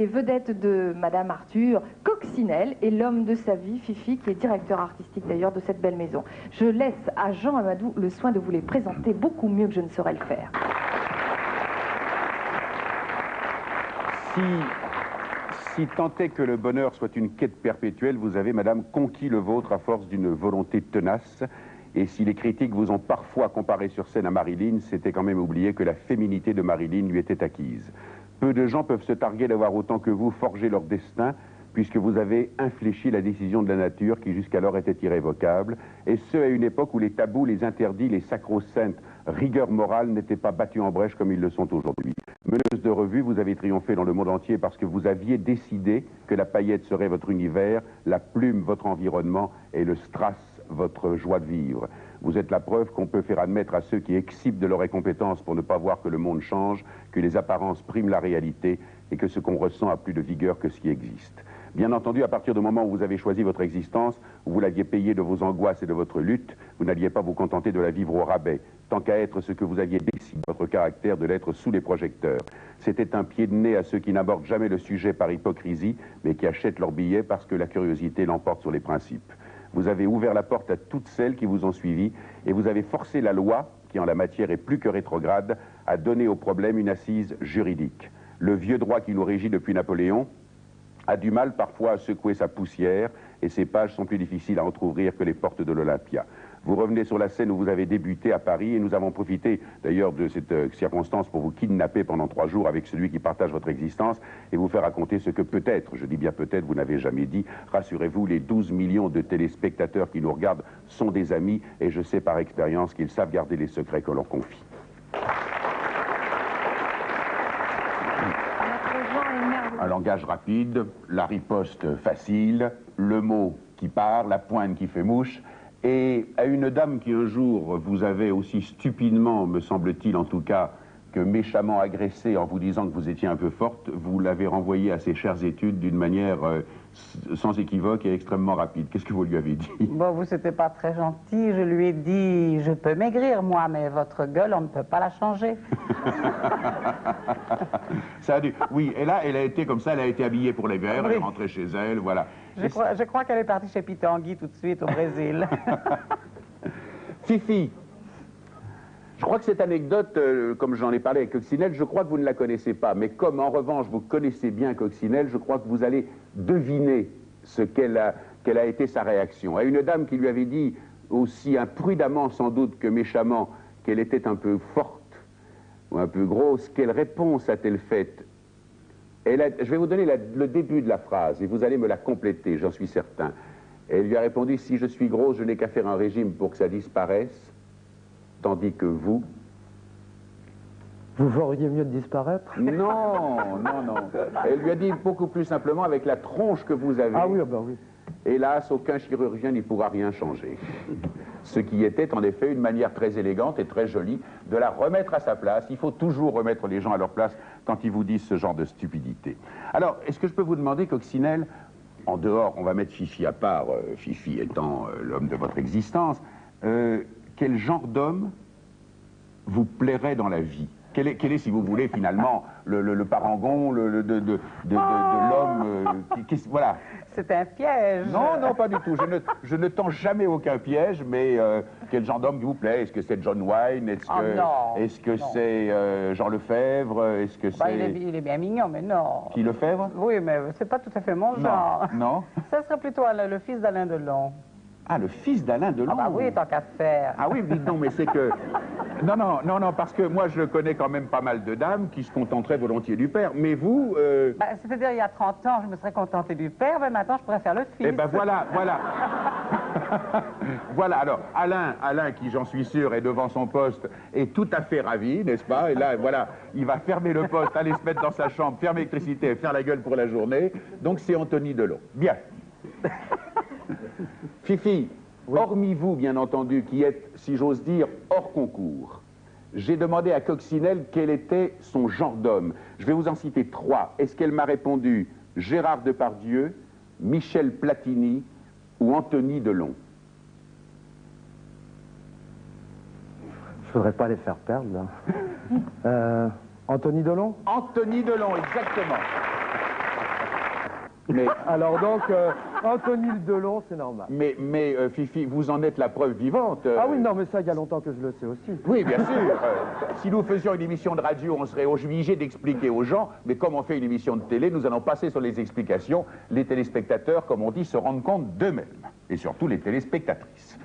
vedette de Madame Arthur, Coccinelle, et l'homme de sa vie, Fifi, qui est directeur artistique d'ailleurs de cette belle maison. Je laisse à Jean Amadou le soin de vous les présenter beaucoup mieux que je ne saurais le faire. Si tant est que le bonheur soit une quête perpétuelle, vous avez, madame, conquis le vôtre à force d'une volonté tenace. Et si les critiques vous ont parfois comparé sur scène à Marilyn, c'était quand même oublier que la féminité de Marilyn lui était acquise. Peu de gens peuvent se targuer d'avoir autant que vous forgé leur destin, puisque vous avez infléchi la décision de la nature qui jusqu'alors était irrévocable, et ce à une époque où les tabous, les interdits, les sacro-saintes rigueurs morales n'étaient pas battus en brèche comme ils le sont aujourd'hui. Meneuse de revue, vous avez triomphé dans le monde entier parce que vous aviez décidé que la paillette serait votre univers, la plume votre environnement et le strass votre joie de vivre. Vous êtes la preuve qu'on peut faire admettre à ceux qui exhibent de leur incompétence pour ne pas voir que le monde change, que les apparences priment la réalité et que ce qu'on ressent a plus de vigueur que ce qui existe. Bien entendu, à partir du moment où vous avez choisi votre existence, où vous l'aviez payée de vos angoisses et de votre lutte, vous n'alliez pas vous contenter de la vivre au rabais, tant qu'à être ce que vous aviez décidé, votre caractère, de l'être sous les projecteurs. C'était un pied de nez à ceux qui n'abordent jamais le sujet par hypocrisie, mais qui achètent leurs billets parce que la curiosité l'emporte sur les principes. Vous avez ouvert la porte à toutes celles qui vous ont suivi, et vous avez forcé la loi, qui en la matière est plus que rétrograde, à donner au problème une assise juridique. Le vieux droit qui nous régit depuis Napoléon a du mal parfois à secouer sa poussière, et ses pages sont plus difficiles à entrouvrir que les portes de l'Olympia. Vous revenez sur la scène où vous avez débuté à Paris, et nous avons profité d'ailleurs de cette circonstance pour vous kidnapper pendant 3 jours avec celui qui partage votre existence et vous faire raconter ce que peut-être, je dis bien peut-être, vous n'avez jamais dit. Rassurez-vous, les 12 millions de téléspectateurs qui nous regardent sont des amis, et je sais par expérience qu'ils savent garder les secrets que l'on confie. Un langage rapide, la riposte facile, le mot qui part, la pointe qui fait mouche. Et à une dame qui un jour vous avait aussi stupidement, me semble-t-il en tout cas, que méchamment agressée en vous disant que vous étiez un peu forte, vous l'avez renvoyée à ses chères études d'une manière sans équivoque et extrêmement rapide. Qu'est-ce que vous lui avez dit? Bon, vous, c'était pas très gentil. Je lui ai dit, je peux maigrir, moi, mais votre gueule, on ne peut pas la changer. Ça a dû... Oui, et là, elle a été comme ça, elle a été habillée pour les guerres, elle est rentrée chez elle, voilà. Je crois qu'elle est partie chez Pitangui tout de suite, au Brésil. Fifi, je crois que cette anecdote, comme j'en ai parlé avec Coccinelle, je crois que vous ne la connaissez pas. Mais comme, en revanche, vous connaissez bien Coccinelle, je crois que vous allez deviner ce quelle a été sa réaction. À une dame qui lui avait dit, aussi imprudemment sans doute que méchamment, qu'elle était un peu forte ou un peu grosse, quelle réponse a-t-elle faite? Je vais vous donner le début de la phrase, et vous allez me la compléter, j'en suis certain. Elle lui a répondu, si je suis grosse, je n'ai qu'à faire un régime pour que ça disparaisse. Tandis que vous... Vous feriez mieux de disparaître? Non, non, non. Elle lui a dit beaucoup plus simplement, avec la tronche que vous avez. Ah oui, bah oui. Hélas, aucun chirurgien n'y pourra rien changer. Ce qui était en effet une manière très élégante et très jolie de la remettre à sa place. Il faut toujours remettre les gens à leur place quand ils vous disent ce genre de stupidité. Alors, est-ce que je peux vous demander, Coccinelle, en dehors, on va mettre Fifi à part, Fifi étant l'homme de votre existence, quel genre d'homme vous plairait dans la vie? Quel est, si vous voulez, finalement, le parangon de l'homme voilà. C'est un piège. Non, non, pas du tout. Je ne tends jamais aucun piège, mais quel genre d'homme vous plaît? Est-ce que c'est John Wayne? Est-ce que c'est Jean Lefebvre? Est-ce que c'est... Il est bien mignon, mais non. Qui, Lefebvre? Oui, mais c'est pas tout à fait mon genre. Non. Ça serait plutôt le fils d'Alain Delon. Ah, le fils d'Alain Delon. Ah bah oui, tant qu'à faire. Ah oui, dites donc, mais c'est que... Non, parce que moi, je connais quand même pas mal de dames qui se contenteraient volontiers du père, mais vous... Bah, c'est-à-dire, il y a 30 ans, je me serais contentée du père, mais maintenant, je pourrais faire le fils. Eh ben voilà. Voilà, alors, Alain, qui, j'en suis sûr, est devant son poste, est tout à fait ravi, n'est-ce pas? Et là, voilà, il va fermer le poste, aller se mettre dans sa chambre, faire l'électricité, faire la gueule pour la journée. Donc, c'est Anthony Delon. Bien. Fifi, oui. Hormis vous, bien entendu, qui êtes, si j'ose dire, hors concours, j'ai demandé à Coccinelle quel était son genre d'homme. Je vais vous en citer 3. Est-ce qu'elle m'a répondu Gérard Depardieu, Michel Platini ou Anthony Delon? Je ne voudrais pas les faire perdre, là. Anthony Delon? Anthony Delon, exactement. Mais, Alors donc, Anthony le Delon, c'est normal. mais Fifi, vous en êtes la preuve vivante. Ah oui, non, mais ça, il y a longtemps que je le sais aussi. Oui, bien sûr. Si nous faisions une émission de radio, on serait obligé d'expliquer aux gens, mais comme on fait une émission de télé, nous allons passer sur les explications. Les téléspectateurs, comme on dit, se rendent compte d'eux-mêmes, et surtout les téléspectatrices.